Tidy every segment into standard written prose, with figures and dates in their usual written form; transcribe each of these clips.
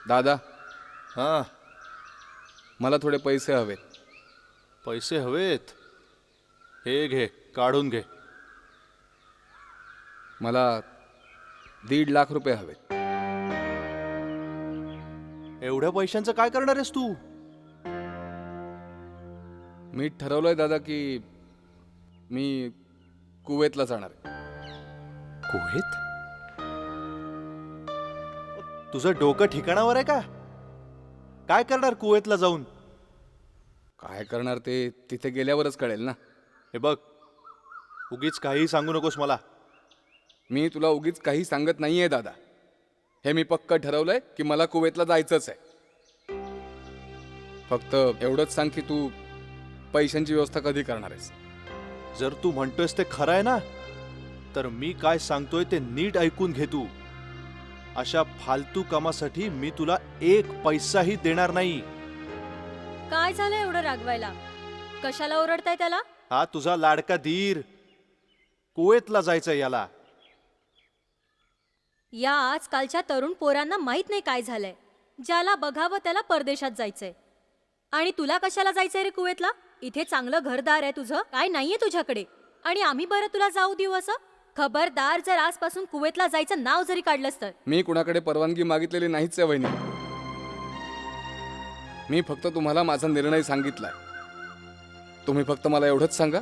दादा, हां, मला थोडे पैसे हवेत. पैसे हवेत? हे घे, काढून घे. मला 1.5 लाख रुपये हवेत. एवढ्या पैशांचं काय करणार आहेस तू? मी ठरवलंय दादा की मी कुवेतला जाणार आहे. कुवेत? तुझं डोकं ठिकाणावर आहे का? काय करणार कुवेतला जाऊन? काय करणार ते तिथे गेल्यावरच कळेल ना. हे बघ, उगीच काही सांगू नकोस मला. मी तुला उगीच काही सांगत नाहीये दादा. हे मी पक्क ठरवलंय की मला कुवेतला जायचंच आहे. फक्त एवढंच सांग की तू पैशांची व्यवस्था कधी करणार आहेस. जर तू म्हणतोयस ते खरं आहे ना, तर मी काय सांगतोय ते नीट ऐकून घे तू. अशा फालतू कामासाठी मी तुला 1 पैसाही देणार नाही. काय झालं एवढं रागवायला? कशाला ओरडताय त्याला? हा तुझा लाडका धीर कुवेतला जायचंय याला. या आजकालच्या तरुण पोरांना माहित नाही काय झालंय. ज्याला बघावं त्याला परदेशात जायचंय. आणि तुला कशाला जायचंय रे कुवेतला? इथे चांगलं घरदार आहे तुझं, काय नाहीये तुझ्याकडे, आणि आम्ही बरं तुला जाऊ देऊ असं? खबरदार, जर आजपासून कुवेतला जायचं नाव जरी काढलंस तर. मी कुणाकडे परवानगी मागितलेली नाहीच आहे वहिनी. मी फक्त तुम्हाला माझा निर्णय सांगितलाय. तुम्ही फक्त मला एवढंच सांगा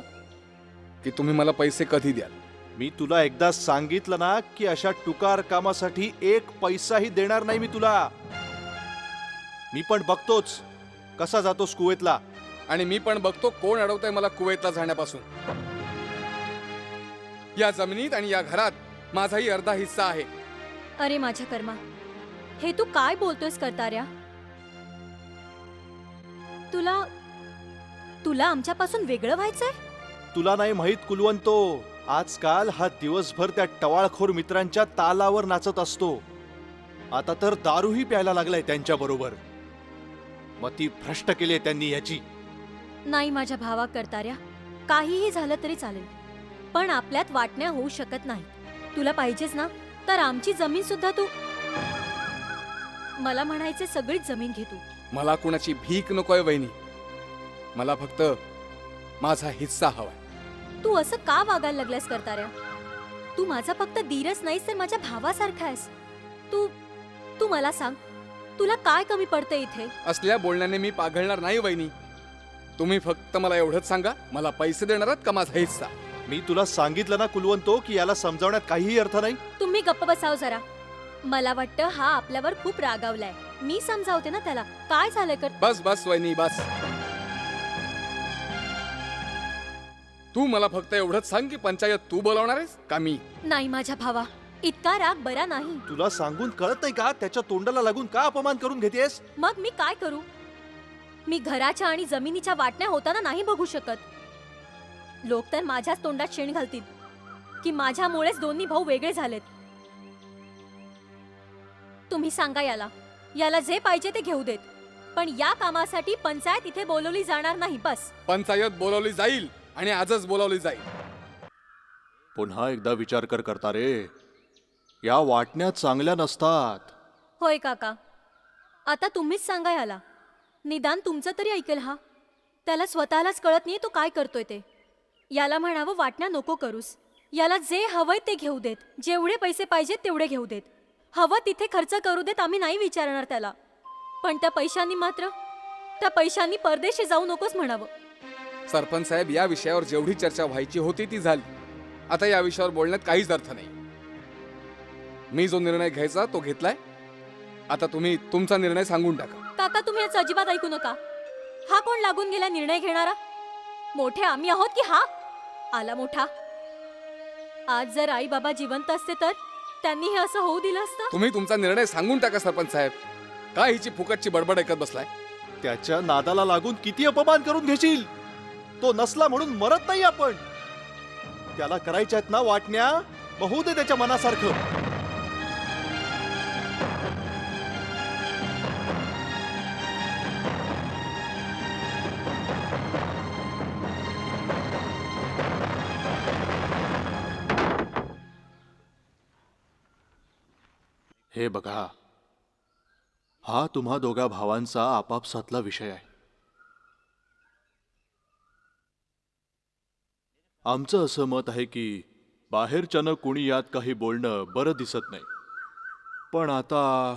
की तुम्ही मला पैसे कधी द्याल. मी तुला एकदा सांगितलं ना की अशा टुकार कामासाठी 1 पैसाही देणार नाही मी तुला. मी पण बघतोच कसा जातोस कुवेतला. आणि मी पण बघतो कोण अडवतंय मला कुवेतला जाण्यापासून. या जमिनीत आणि या घरात माझाही अर्धा हिस्सा आहे. अरे माझ्या कर्मा, हे तू काय बोलतोयस करतार्या? तुला तुला आमच्यापासून वेगळं व्हायचंय? तुला नाही माहित कुलवंतो, आजकाल हा दिवसभर त्या टवाळखोर मित्रांच्या तालावर नाचत असतो. आता तर दारूही प्यायला लागलाय त्यांच्या बरोबर. मती भ्रष्ट केली त्यांनी याची. नाही माझ्या भावा करतार्या, काहीही झालं तरी चालेल, पण आपल्यात वाटण्या होऊ शकत नाही. तुला पाहिजेच ना, तर आमची जमीन सुद्धा तू. मला म्हणायचे सगळीच जमीन घे तू. मला कुणाची भीक नकोय वहिनी. मला फक्त माझा हिस्सा हवाय. तू असं का वागायला लागलास करतार्या? तू माझा फक्त धीरच नाहीस तर माझ्या भावासारखा आहेस. तू तू मला सांग, तुला काय कमी पडते इथे? असल्या बोलण्याने मी पाघळणार नाही वहिनी. तुम्ही फक्त मला एवढंच सांगा, मला पैसे देणार आहात का माझा हिस्सा? मी तुला सांगितलं ना कुलवंतो की याला समजावण्यात काहीही अर्थ नाही. तुम्ही गप्प बसाव जरा. मला वाटतं हा आपल्यावर खूप रागावलाय. मी समजावते ना त्याला. काय झालंय कर? बस बस वहिनी बस. तू मला फक्त एवढंच सांग की पंचायत तू बोलावणार आहेस का मी? नाही माझ्या भावा, इतका राग बरा नाही. तुला सांगून कळत नाही का? त्याच्या तोंडाला लागून का अपमान करून घेतेस? मग मी काय करू? मी घराच्या आणि जमिनीच्या वाटण्या होताना नाही बघू शकत. लोक तर माझ्याच तोंडात शेण घालतील की माझ्यामुळेच दोन्ही भाऊ वेगळे झालेत. तुम्ही सांगा याला, याला जे पाहिजे ते घेऊ देत, पण या कामासाठी पंचायत इथे बोलवली जाणार नाही. बस. पंचायत बोलावली जाईल आणि आजच बोलावली जाईल. पुन्हा एकदा विचार करता रे. या वाटण्या चांगल्या नसतात. होय काका, आता तुम्हीच सांगा याला. निदान तुमचं तरी ऐकेल हा. त्याला स्वतःलाच कळत नाही तो काय करतोय ते. याला म्हणावं वाटण्या नको करूस. याला जे हवंय ते घेऊ देत, जेवढे पैसे पाहिजेत तेवढे घेऊ देत, हवं तिथे खर्च करू देत. आम्ही नाही विचारणार त्याला, पण त्या पैशांनी परदेशी जाऊ नकोस म्हणावं. सरपंच साहेब, या विषयावर जेवढी चर्चा व्हायची होती ती झाली. आता या विषयावर बोलण्यात काहीच अर्थ नाही. मी जो निर्णय घ्यायचा तो घेतलाय. आता तुम्ही तुमचा निर्णय सांगून टाका. काका तुम्ही याचं अजिबात ऐकू नका. हा कोण लागून गेला निर्णय घेणारा? मोठे आम्ही आहोत की हा आला मोठा? आज जर आई बाबा जिवंत असते तर त्यांनी हे असं होऊ दिलं असतं? तुम्ही तुमचा निर्णय सांगून टाका सरपंच साहेब. काय हिची फुकटची बडबड ऐकत बसलाय? त्याच्या नादाला लागून किती अपमान करून घेशील? तो नसला म्हणून मरत नाही आपण. त्याला करायच्यात ना वाटण्या, होऊ दे त्याच्या मनासारखं. हे बघा, हा तुम्हा दोघा भावांचा आपापसातला विषय आहे. आमचं असं मत आहे की बाहेरच्यानं कुणी यात काही बोलणं बरं दिसत नाही. पण आता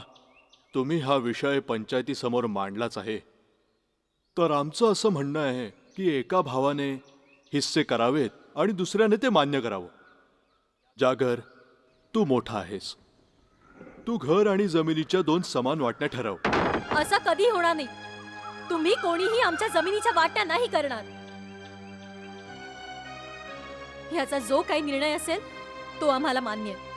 तुम्ही हा विषय पंचायतीसमोर मांडलाच आहे, तर आमचं असं म्हणणं आहे की एका भावाने हिस्से करावेत आणि दुसऱ्याने ते मान्य करावं. जागर, तू मोठा आहेस. तू घर आणि जमिनीच्या 2 समान वाटण्या ठरव. असं कधी होणार नाही. तुम्ही कोणीही आमच्या जमिनीच्या वाटण्या नाही करणार. ह्याचा जो काही निर्णय असेल तो आम्हाला मान्य आहे.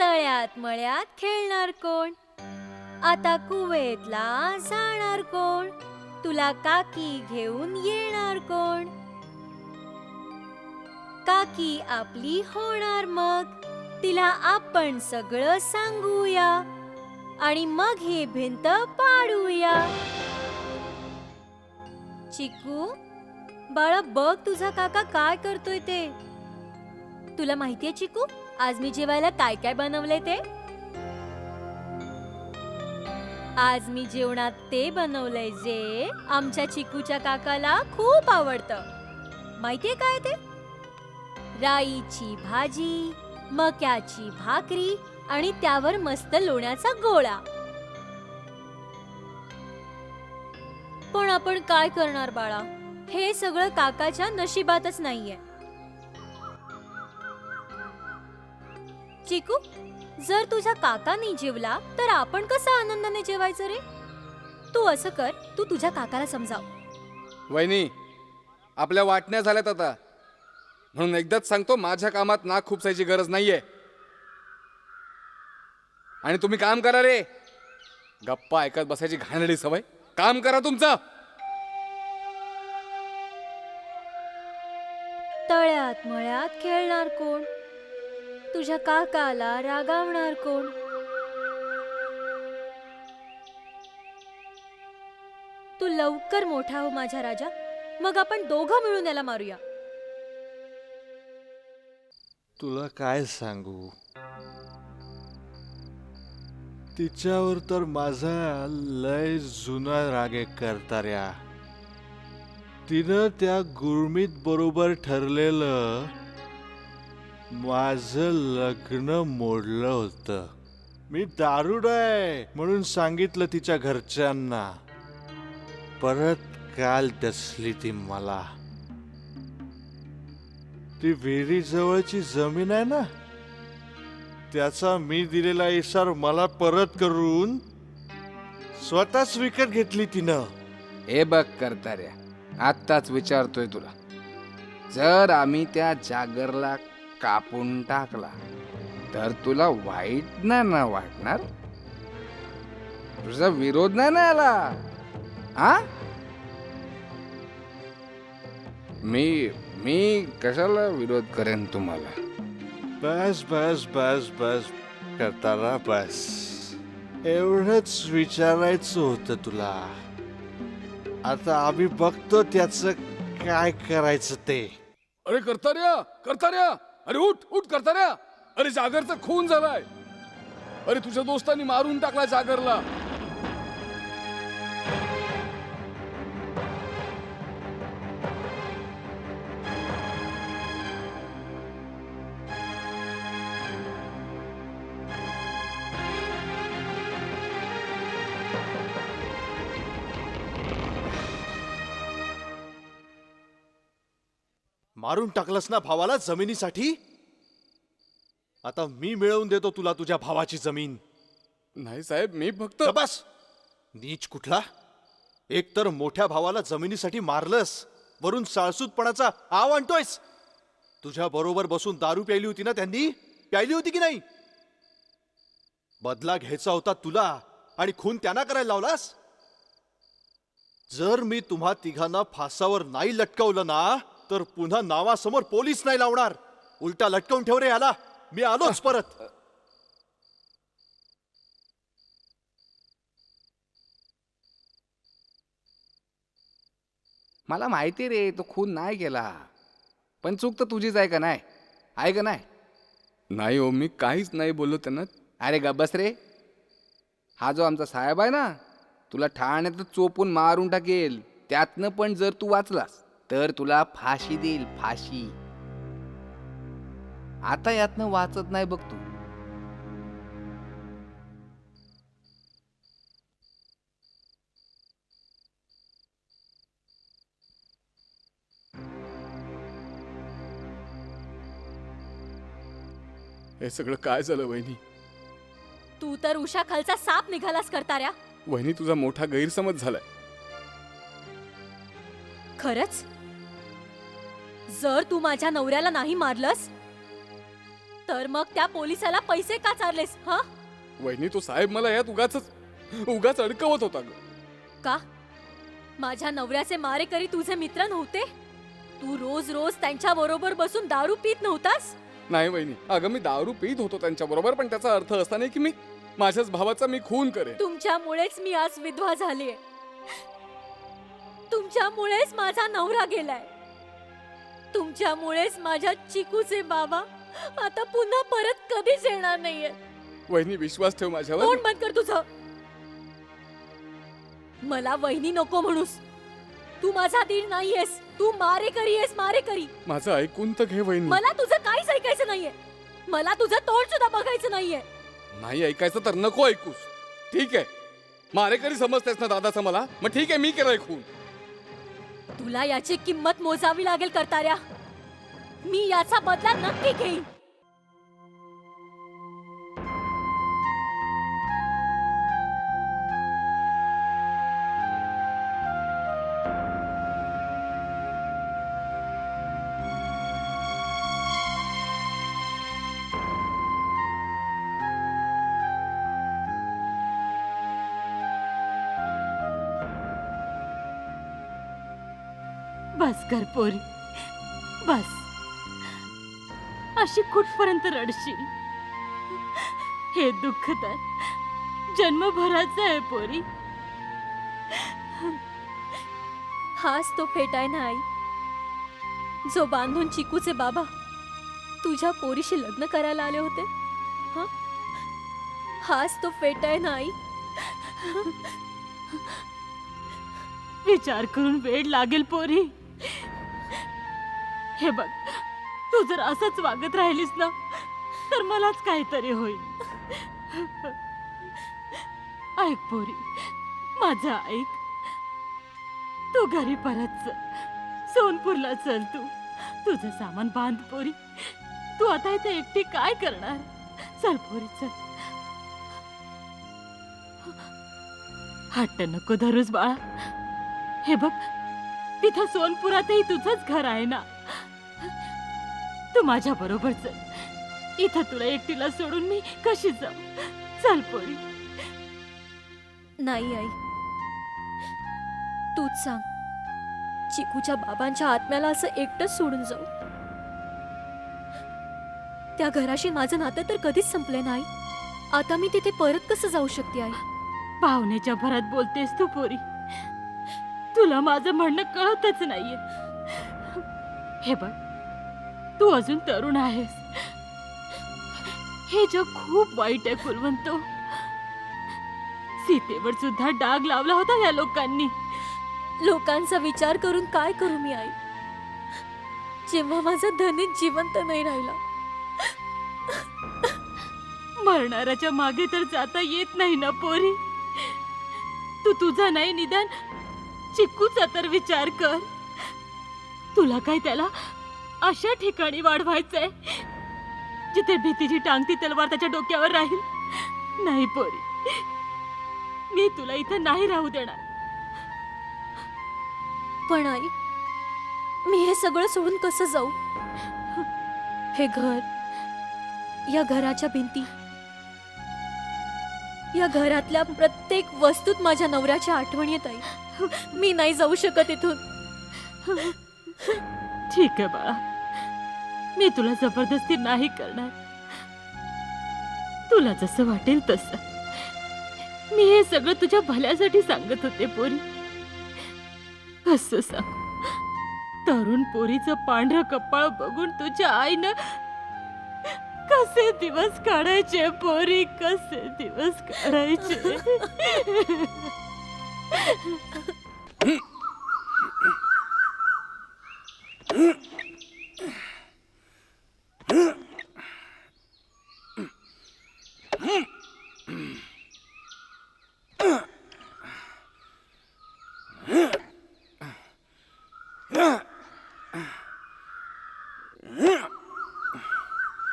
तळ्यात मळ्यात खेळणार कोण? आता कुवेतला जाणार कोण? तुला काकी घेऊन येणार कोण? काकी आपली होणार मग. तिला आपण सगळं सांगूया आणि मग ही भिंत पाडूया. चिकू बाळा, बघ तुझा काका काय करतोय ते. तुला माहितीये चिकू, आज मी जेवायला काय काय बनवलंय ते? आज मी जेवणात ते बनवलंय जे आमच्या चिकूच्या काकाला खूप आवडतं. माहितीये काय ते? राईची भाजी, मक्याची भाकरी आणि त्यावर मस्त लोण्याचा गोळा. पण आपण काय करणार बाळा, हे सगळं काकाच्या नशिबातच नाहीये. चिकू, जर तुझा काका नाही जेवला तर आपण कसं आनंदाने जेवायचं रे? तू असं कर, तू तुझ्या काकाला समजाव. वहिनी, आपल्या वाटण्या झाल्यात आता, म्हणून एकदाच सांगतो, माझ्या कामात नाक खुपसायची गरज नाहीये. आणि तुम्ही काम करा रे. गप्पा ऐकत बसायची घाणेरडी सवय. काम करा तुमचं. तळ्यात मळ्यात खेळणार कोण? तुझ्या काकाला रागावणार कोण? तू लवकर मोठा हो माझा राजा, मग आपण दोघं मिळून याला मारूया. तुला काय सांगू, तिच्यावर तर माझा लय जुना राग आहे करतार्या. तिनं त्या गुरमीत बरोबर ठरलेलं माझं लग्न मोडलं होतं. मी दारूड आहे म्हणून सांगितलं तिच्या घरच्यांना. परत काल दसली ती मला. ती विहिरी जवळची जमीन आहे ना, त्याचा मी दिलेला इशार मला परत करून स्वतःच विकत घेतली तिनं. हे बघ करतार्या, आत्ताच विचारतोय तुला, जर आम्ही त्या जागरला कापून टाकला तर तुला वाईट नाही ना वाटणार? तुझा विरोध नाही ना याला? हा? मी कशाला विरोध करेन तुम्हाला? बस बस बस बस करताना बस. एवढंच विचारायचं होतं तुला. आता आम्ही बघतो त्याचं काय करायचं ते. अरे करतार्या, करतार्या, अरे उठ उठ करतार्या. अरे जागरचा खून झालाय. अरे तुझ्या दोस्तांनी मारून टाकला जागरला. मारून टाकलंस ना भावाला जमिनीसाठी? आता मी मिळवून देतो तुला तुझ्या भावाची जमीन. नाही साहेब, मी फक्त बस. नीच कुठला? एक तर मोठ्या भावाला जमिनीसाठी मारलंस, वरून साळसूतपणाचा आव आणतोयस. तुझ्या बरोबर बसून दारू प्यायली होती ना त्यांनी? प्यायली होती की नाही? बदला घ्यायचा होता तुला आणि खून त्यांना करायला लावलास. जर मी तुम्हा तिघांना फासावर नाही लटकवलं ना, तर पुन्हा नावासमोर पोलीस नाही लावणार. उलटा लटकवून ठेव रे याला. मी आलोच परत. मला माहिती रे, तो खून नाही केला, पण चूक तर तुझीच आहे का नाही? आहे का नाही? नाही हो, मी काहीच नाही बोललो त्यांना. अरे गब्बस रे, हा जो आमचा साहेब आहे ना, तुला ठाण्यात चोपून मारून टाकेल. त्यातनं पण जर तू वाचलास तर तुला फाशी देईल, फाशी. आता यातनं वाचत नाही बघ तू. हे सगळं काय झालं वहिनी? तू तर उषा खालचा साप निघालास करताऱ्या. वहिनी, तुझा मोठा गैरसमज झालाय. खरंच? जर तू माझ्या नवऱ्याला नाही मारलंस तर मग त्या पोलिसाला पैसे का चारलेस? हा? वहिनी, तो साहेब मला यात उगाच अडकवत होता ग. का? माझ्या नवऱ्याचे मारेकरी तुझे मित्र नव्हते? तू रोज रोज त्यांच्या बरोबर बसून दारू पीत नव्हतास? नाही वहिनी, अगं मी दारू पीत होतो त्यांच्या बरोबर, पण त्याचा अर्थ असा नाही की मी माझ्याच भावाचा मी खून करेन. तुमच्यामुळेच मी आज विधवा झालीये. तुमच्यामुळेच माझा नवरा गेलाय. तुमच्यामुळेच माझ्या चिकूचे बाबा आता पुन्हा परत कधीच येणार नाहीये. वहिनी, विश्वास ठेव माझ्यावर. तोंड बंद कर तुझं. मला वहिनी नको म्हणूस. तू माझा दीर नाहीयेस. तू मारेकरी आहेस, मारेकरी. माझं ऐकून तर घे वहिनी. मला तुझं काहीच ऐकायचं नाहीये. मला तुझं तोंड सुद्धा बघायचं नाहीये. नाही ऐकायचं तर नको ऐकूस. ठीक आहे, मारेकरी समजतेस ना दादाचं मला? मग ठीक आहे, मी केलंय खून. तुला याची किंमत मोजावी लागेल करताऱ्या. मी याचा बदला नक्की घेईन. बस कर पोरी, बस. अशी कुठपर्यंत रडशील? हे दुःख तर जन्मभराचं आहे पोरी. हाच तो फेटाय ना आई, जो बांधून चिकूचे बाबा तुझ्या पोरीशी लग्न करायला आले होते. हा? हाच तो फेटाय ना आई. विचार करून वेळ लागेल पोरी. हे बघ, तू जर असंच वागत राहिलीस ना, तर मलाच काहीतरी होईल. ऐक पोरी, माझं ऐक. तू घरी परत चल. सोनपूरला चल. तुझं सामान बांध पोरी. तू आता इथे एकटी काय करणार? चल पोरी, चल. हट्ट नको धरूस बाळा. हे बघ, तिथं सोनपुरातही तुझंच घर आहे ना. तू माझ्या बरोबर चल. इथं तुला एकटीला सोडून मी कशी जाऊ? चल पोरी. नाही आई, तूच सांग. चिकूच्या बाबांच्या आत्म्याला असं एकटंच सोडून जाऊ? त्या घराशी माझं नातं तर कधीच संपले नाही. आता मी तिथे परत कसं जाऊ शकते आई? भावनेच्या भरात बोलतेस तू पोरी. तुला माझं म्हणणं कळतच नाहीये. हे बघ, तू अजून तरुण आहेस. हे जग खूप वाईट आहे कुलवंतो. सीतेवर सुद्धा डाग लावला होता या लोकांनी. लोकांचा विचार करून काय करू मी आई, जेव्हा माझा धनीच जिवंत नाही राहिला? मरणाऱ्याच्या मागे तर जाता येत नाही ना पोरी. तू तुझा नाही, निदान चिकूचा तर विचार कर. तुला काय त्याला अशा ठिकाणी वाढवायचंय जिथे भीतीची टांगती तलवार त्याच्या डोक्यावर राहील? नाही पोरी, मी तुला इथं नाही राहू देणार. पण आई, मी हे सगळं सोडून कसं जाऊ? हे घर, या घराच्या भिंती, या घरातल्या प्रत्येक वस्तूत माझ्या नवऱ्याच्या आठवणी येत आई. मी नाही जाऊ शकत इथून. ठीक आहे बाळा, मी तुला जबरदस्ती नाही करणार. तुला जसं वाटेल तसं. मी हे सगळं तुझ्या भल्यासाठी सांगत होते पोरी. कसं सांग, तरुण पोरीचं पांढरं कपाळ बघून तुझ्या आईनं कसे दिवस काढायचे पोरी, कसे दिवस काढायचे.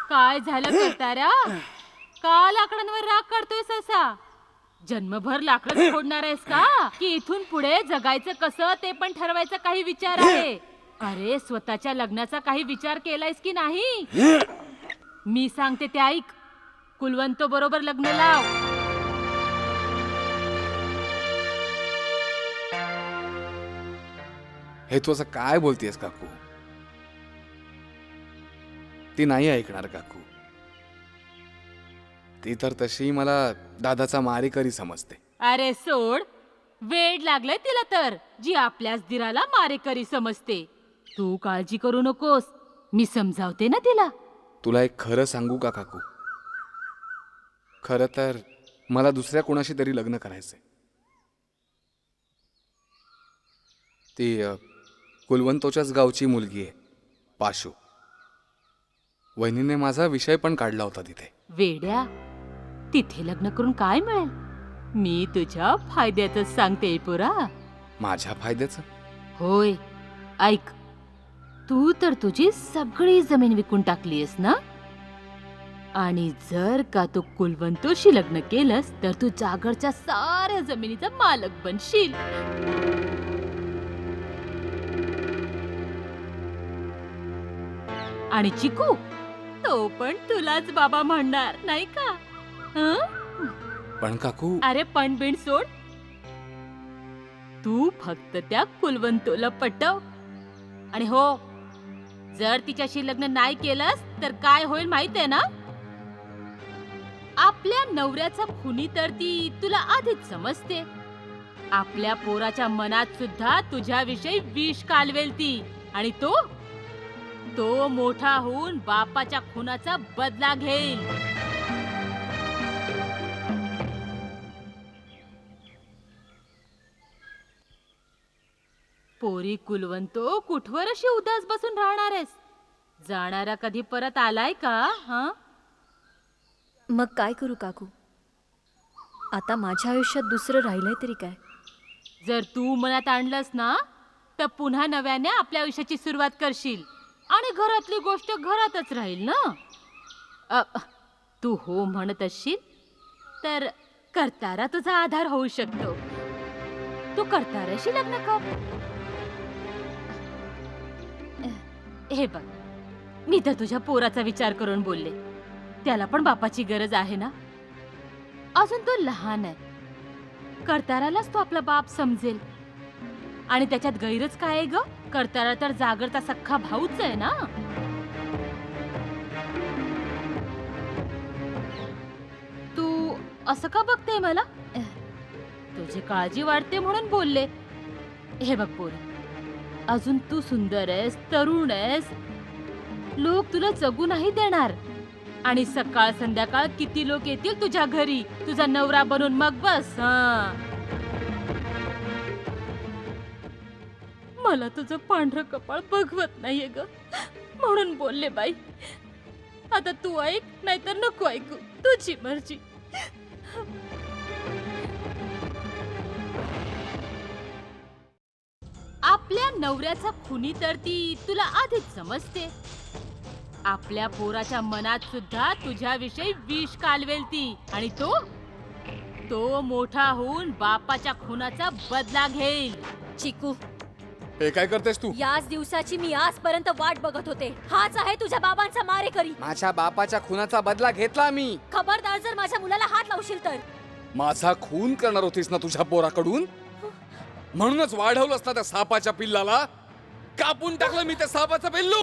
काय झालं करताऱ्या? का लाकडांवर राग काढतोयस असा? जन्मभर लाकडं फोडणार आहेस का? की इथून पुढे जगायचं कसं ते पण ठरवायचा काही विचार आहे? अरे स्वतःच्या लग्नाचा काही विचार केलायस की नाही? मी सांगते ते ऐक. कुलवंतो बरोबर लग्न लाव. हे तू असं काय बोलतेस काकू? ती नाही ऐकणार काकू. ती तर तशी मला दादाचा मारेकरी समजते. अरे सोड, वेड लागलंय तिला तर, जी आपल्याच दिराला मारेकरी समजते. तू काळजी करू नकोस, मी समजावते ना तिला. तुला एक खरं सांगू का काकू? खरं तर मला दुसऱ्या कोणाशी तरी लग्न करायचंय. ती कुलवंतोच्याच गावची मुलगी आहे, पाशू. वहिनीने माझा विषय पण काढला होता तिथे. वेड्या, तिथे लग्न करून काय मिळेल? मी तुझ्या फायद्यातच सांगते पुरा. माझ्या फायद्याचं? होय, ऐक. तू तर तुझी सगळी जमीन विकून टाकलीस ना? आणि जर का तू कुलवंतोशी लग्न केलंस तर तू जागरच्या साऱ्या जमिनीचा मालक बनशील. आणि चिकू, तो पण तुलाच बाबा म्हणणार नाही का? हं? पण काकू, अरे पण बिन सोड. तू फक्त त्या कुलवंतोला पटव. आणि हो, जर तिच्याशी लग्न नाही केलंस तर काय होईल माहित आहे ना? आपल्या नवऱ्याचा खुनी तर ती तुला आधीच समजते. आपल्या पोराच्या मनात सुद्धा तुझ्याविषयी विष कालवेल ती. आणि तो मोठा होऊन बापाच्या खुनाचा बदला घेईल. पोरी कुलवंतो, कुठवर अशी उदास बसून राहणार आहेस? जाणारा कधी परत आलाय का? हा, मग काय करू काकू? आता माझ्या आयुष्यात दुसरं राहिलंय तरी काय? जर तू मनात आणलंस ना तर पुन्हा नव्याने आपल्या आयुष्याची सुरुवात करशील. आणि घरातली गोष्ट घरातच राहील ना. तू हो म्हणत असशील तर करतारा तुझा आधार होऊ शकतो. तू करताराशी लग्न कर. हे बघ, मी तर तुझ्या पोराचा विचार करून बोलले. त्याला पण बापाची गरज आहे ना. अजून तो लहान आहे. करतारालाच तो आपला बाप समजेल. आणि त्याच्यात गैरच काय आहे ग? करतारा तर जागरचा सख्खा भाऊच आहे ना. तू असं का बघते मला? तुझी काळजी वाटते म्हणून बोलले. हे बघ पोरी, अजून तू सुंदर आहेस, तरुण आहेस. लोक तुला जगू नाही देणार. आणि सकाळ संध्याकाळ किती लोक येतील तुझ्या घरी तुझा नवरा बनून. मग बस. मला तुझं पांढरं कपाळ बघवत नाहीये ग, म्हणून बोलले बाई. आता तू ऐक, नाहीतर नको ऐकू, तुझी मर्जी. आपल्या नवऱ्याचा खुनी तर ती तुला आधीच समजते. आपल्या पोराच्या मनात सुद्धा तुझ्याविषयी विष कालवेल ती. आणि तो मोठा होऊन बापाच्या खुनाचा बदला घेईल. चिकू, हे काय करतेस तू? याच दिवसाची मी आजपर्यंत वाट बघत होते. हाच आहे तुझ्या बाबांचा मारेकरी. माझ्या बापाच्या खुनाचा बदला घेतला मी. खबरदार जर माझ्या मुलाला हात लावशील तर. माझा खून करणार होतीस ना तुझ्या पोराकडून? म्हणूनच वाढवलंस ना त्या सापाच्या पिल्लाला. कापून टाकलं मी त्या सापाचं पिल्लू.